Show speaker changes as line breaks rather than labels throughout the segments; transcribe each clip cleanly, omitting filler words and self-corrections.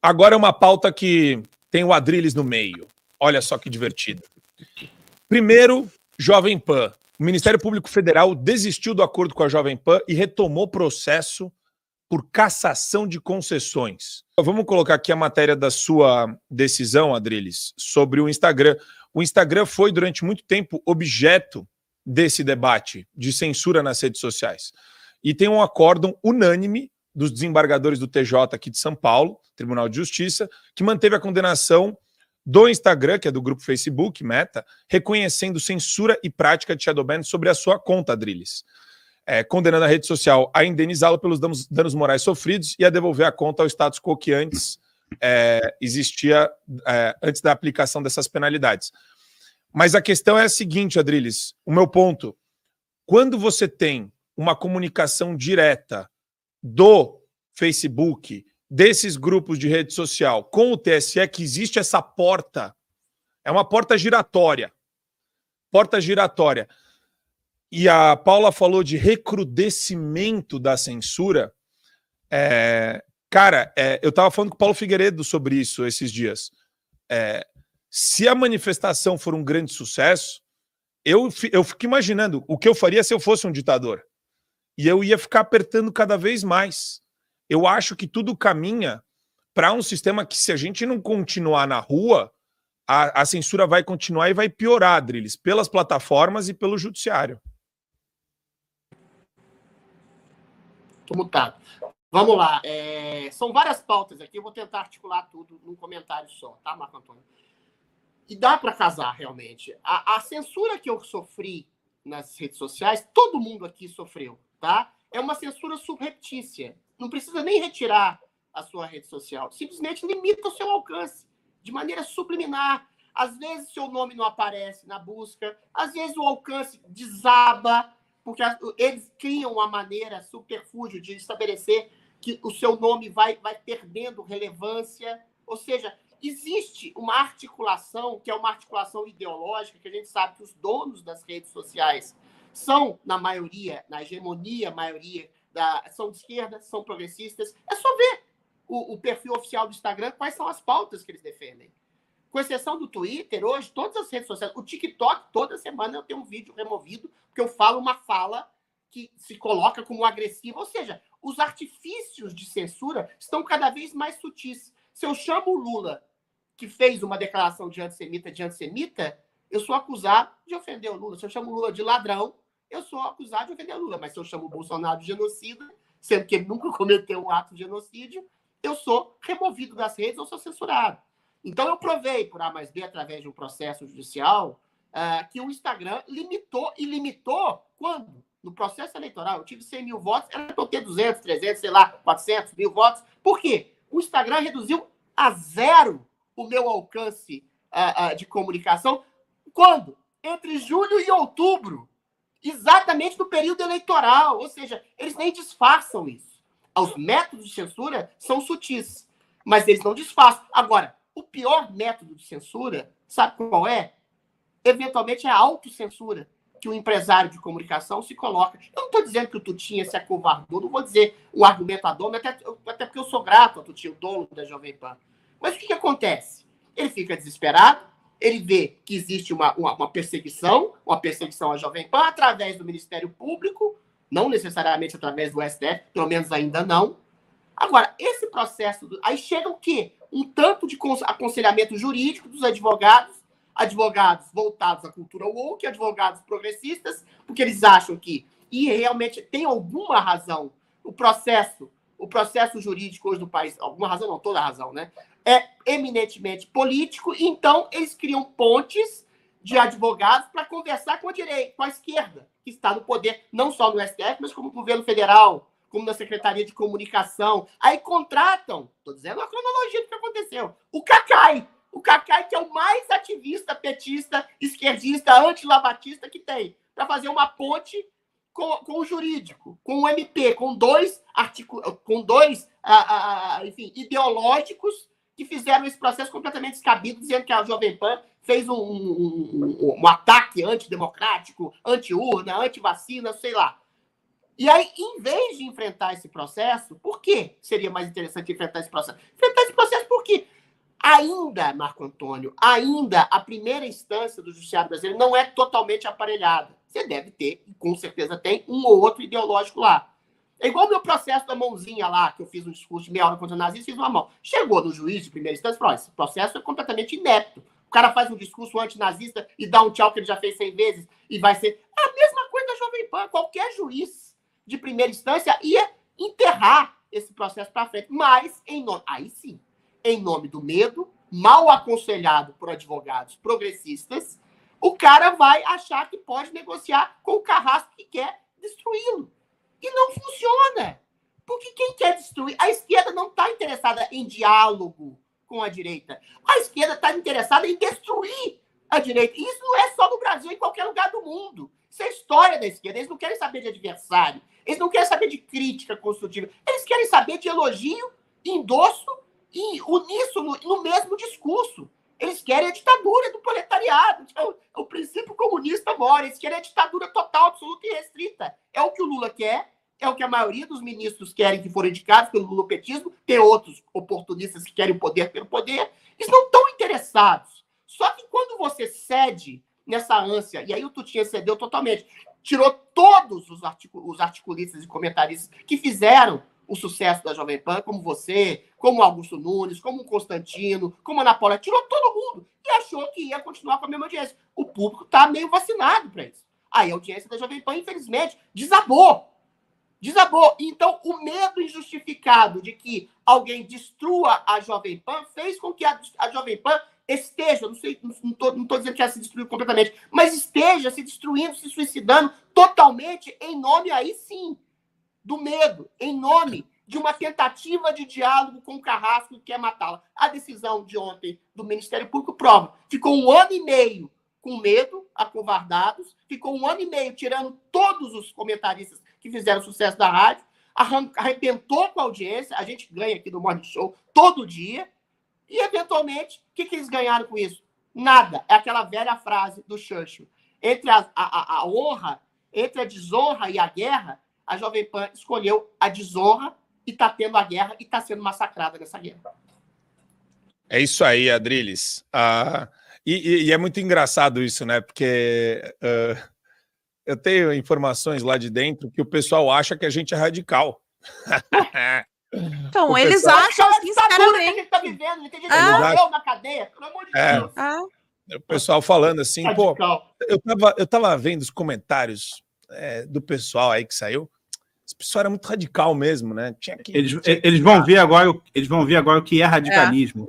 Agora é uma pauta que tem o Adrilles no meio. Olha só que divertido. Primeiro, Jovem Pan. O Ministério Público Federal desistiu do acordo com a Jovem Pan e retomou o processo por cassação de concessões. Vamos colocar aqui a matéria da sua decisão, Adrilles, sobre o Instagram. O Instagram foi, durante muito tempo, objeto desse debate de censura nas redes sociais. E tem um acórdão unânime dos desembargadores do TJ aqui de São Paulo, Tribunal de Justiça, que manteve a condenação do Instagram, que é do grupo Facebook, Meta, reconhecendo censura e prática de shadowban sobre a sua conta, Adrilles. Condenando a rede social a indenizá-lo pelos danos morais sofridos e a devolver a conta ao status quo que antes existia, antes da aplicação dessas penalidades. Mas a questão é a seguinte, Adrilles, o meu ponto, quando você tem uma comunicação direta do Facebook, desses grupos de rede social com o TSE, que existe essa porta, é uma porta giratória. Porta giratória. E a Paula falou de recrudescimento da censura. Eu estava falando com o Paulo Figueiredo sobre isso esses dias. Se a manifestação for um grande sucesso, eu fico imaginando o que eu faria se eu fosse um ditador. E eu ia ficar apertando cada vez mais. Eu acho que tudo caminha para um sistema que, se a gente não continuar na rua, a censura vai continuar e vai piorar, Adrilles, pelas plataformas e pelo judiciário.
Estou mutado. Vamos lá. São várias pautas aqui, eu vou tentar articular tudo num comentário só, tá, Marco Antônio? E dá para casar, realmente. A censura que eu sofri nas redes sociais, todo mundo aqui sofreu, tá? É uma censura subreptícia. Não precisa nem retirar a sua rede social. Simplesmente limita o seu alcance de maneira subliminar. Às vezes, seu nome não aparece na busca. Às vezes, o alcance desaba, porque eles criam uma maneira, subterfúgio, de estabelecer que o seu nome vai perdendo relevância. Ou seja, existe uma articulação, que é uma articulação ideológica, que a gente sabe que os donos das redes sociais são, na maioria, na hegemonia, maioria, são de esquerda, são progressistas. É só ver o perfil oficial do Instagram, quais são as pautas que eles defendem. Com exceção do Twitter, hoje, todas as redes sociais, o TikTok, toda semana eu tenho um vídeo removido, porque eu falo uma fala que se coloca como agressiva. Ou seja, os artifícios de censura estão cada vez mais sutis. Se eu chamo o Lula, que fez uma declaração de antissemita, eu sou acusado de ofender o Lula. Se eu chamo o Lula de ladrão, eu sou acusado de ofender o Lula. Mas se eu chamo o Bolsonaro de genocida, sendo que ele nunca cometeu um ato de genocídio, eu sou removido das redes ou sou censurado. Então, eu provei por A mais B, através de um processo judicial, que o Instagram limitou quando? No processo eleitoral, eu tive 100 mil votos, era para eu ter 200, 300, sei lá, 400 mil votos. Por quê? O Instagram reduziu a zero o meu alcance de comunicação. Quando? Entre julho e outubro. Exatamente no período eleitoral. Ou seja, eles nem disfarçam isso. Os métodos de censura são sutis, mas eles não disfarçam. Agora, o pior método de censura, sabe qual é? Eventualmente é a autocensura que o empresário de comunicação se coloca. Eu não estou dizendo que o Tutinha se acovardou, não vou dizer o argumento ad hominem, até porque eu sou grato ao Tutinha, o dono da Jovem Pan. Mas o que acontece? Ele fica desesperado, ele vê que existe uma perseguição à Jovem Pan através do Ministério Público, não necessariamente através do STF, pelo menos ainda não. Agora, esse processo... Aí chega o quê? Um tanto de aconselhamento jurídico dos advogados voltados à cultura woke, advogados progressistas, porque eles acham que, e realmente tem alguma razão, o processo jurídico hoje do país, alguma razão não, toda razão, né? É eminentemente político, e então eles criam pontes de advogados para conversar com a direita, com a esquerda, que está no poder, não só no STF, mas como no governo federal, como na Secretaria de Comunicação. Aí contratam, estou dizendo a cronologia do que aconteceu, o Cacai, que é o mais ativista, petista, esquerdista, antilavatista que tem, para fazer uma ponte com o jurídico, com o MP, com dois ideológicos que fizeram esse processo completamente descabido, dizendo que a Jovem Pan fez um ataque antidemocrático, anti-urna, anti-vacina, sei lá. E aí, em vez de enfrentar esse processo, por que seria mais interessante enfrentar esse processo? Enfrentar esse processo por Ainda, Marco Antônio, ainda a primeira instância do judiciário brasileiro não é totalmente aparelhada. Você deve ter, e com certeza tem, um ou outro ideológico lá. É igual o meu processo da mãozinha lá, que eu fiz um discurso de meia hora contra o nazismo, fiz uma mão. Chegou no juiz de primeira instância e falou, esse processo é completamente inepto. O cara faz um discurso antinazista e dá um tchau que ele já fez 100 vezes e vai ser... É a mesma coisa da Jovem Pan. Qualquer juiz de primeira instância ia enterrar esse processo para frente. Mas, aí sim, em nome do medo, mal aconselhado por advogados progressistas, o cara vai achar que pode negociar com o carrasco que quer destruí-lo. E não funciona. Porque quem quer destruir... A esquerda não está interessada em diálogo com a direita. A esquerda está interessada em destruir a direita. E isso não é só no Brasil, em qualquer lugar do mundo. Isso é a história da esquerda. Eles não querem saber de adversário. Eles não querem saber de crítica construtiva. Eles querem saber de elogio, endosso e isso no mesmo discurso. Eles querem a ditadura do proletariado. É o princípio comunista mora. Eles querem a ditadura total, absoluta e restrita. É o que o Lula quer. É o que a maioria dos ministros querem que foram indicados pelo lulopetismo. Tem outros oportunistas que querem o poder pelo poder. Eles não estão interessados. Só que quando você cede nessa ânsia, e aí o Tutinha cedeu totalmente, tirou todos os articulistas e comentaristas que fizeram o sucesso da Jovem Pan, como você, como Augusto Nunes, como o Constantino, como a Ana Paula, tirou todo mundo e achou que ia continuar com a mesma audiência. O público está meio vacinado para isso. Aí a audiência da Jovem Pan, infelizmente, desabou. Então, o medo injustificado de que alguém destrua a Jovem Pan fez com que a Jovem Pan esteja, não estou dizendo que ela se destruiu completamente, mas esteja se destruindo, se suicidando totalmente em nome, aí sim, do medo, em nome de uma tentativa de diálogo com o carrasco que quer matá-la. A decisão de ontem do Ministério Público prova. Ficou 1 ano e meio com medo, acovardados, ficou 1 ano e meio tirando todos os comentaristas que fizeram sucesso da rádio, arrebentou com a audiência, a gente ganha aqui no Morning Show todo dia, e, eventualmente, o que eles ganharam com isso? Nada. É aquela velha frase do Churchill. Entre a honra, entre a desonra e a guerra, a Jovem Pan escolheu a desonra e está tendo a guerra e está sendo massacrada nessa guerra.
É isso aí, Adriles. E é muito engraçado isso, né? Porque eu tenho informações lá de dentro que o pessoal acha que a gente é radical.
Então, eles acham assim, sinceramente.
Que a gente tá vivendo, não tem gente que morreu na cadeia, pelo amor de Deus.
O pessoal falando assim,
radical.
Pô, eu tava vendo os comentários do pessoal aí que saiu. Esse pessoal era muito radical mesmo, né?
Eles vão ver agora o que é radicalismo.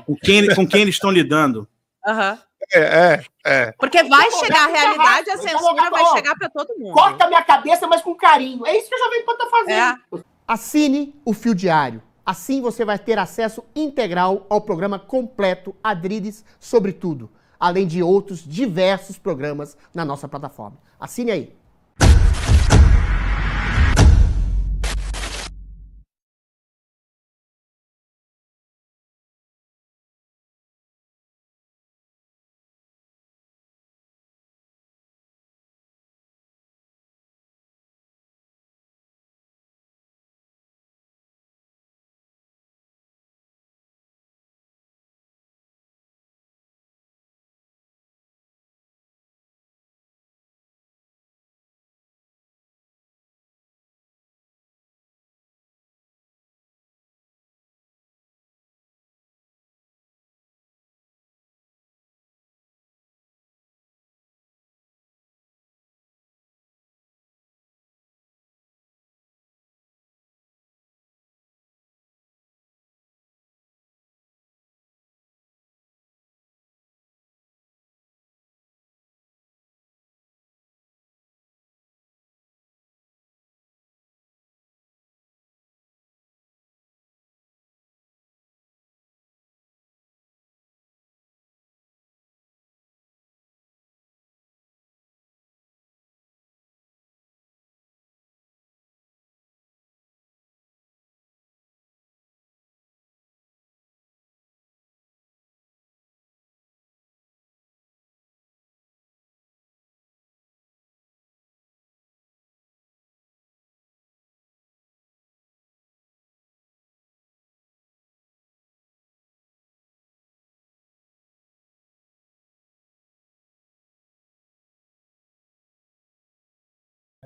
Com quem eles estão lidando.
Uhum. Porque vai chegar a realidade, a censura vai chegar para todo mundo.
Corta minha cabeça, mas com carinho. É isso que a Jovem Pan tá fazendo. Assine o Fio Diário. Assim você vai ter acesso integral ao programa completo Adriles sobre tudo, além de outros diversos programas na nossa plataforma. Assine aí.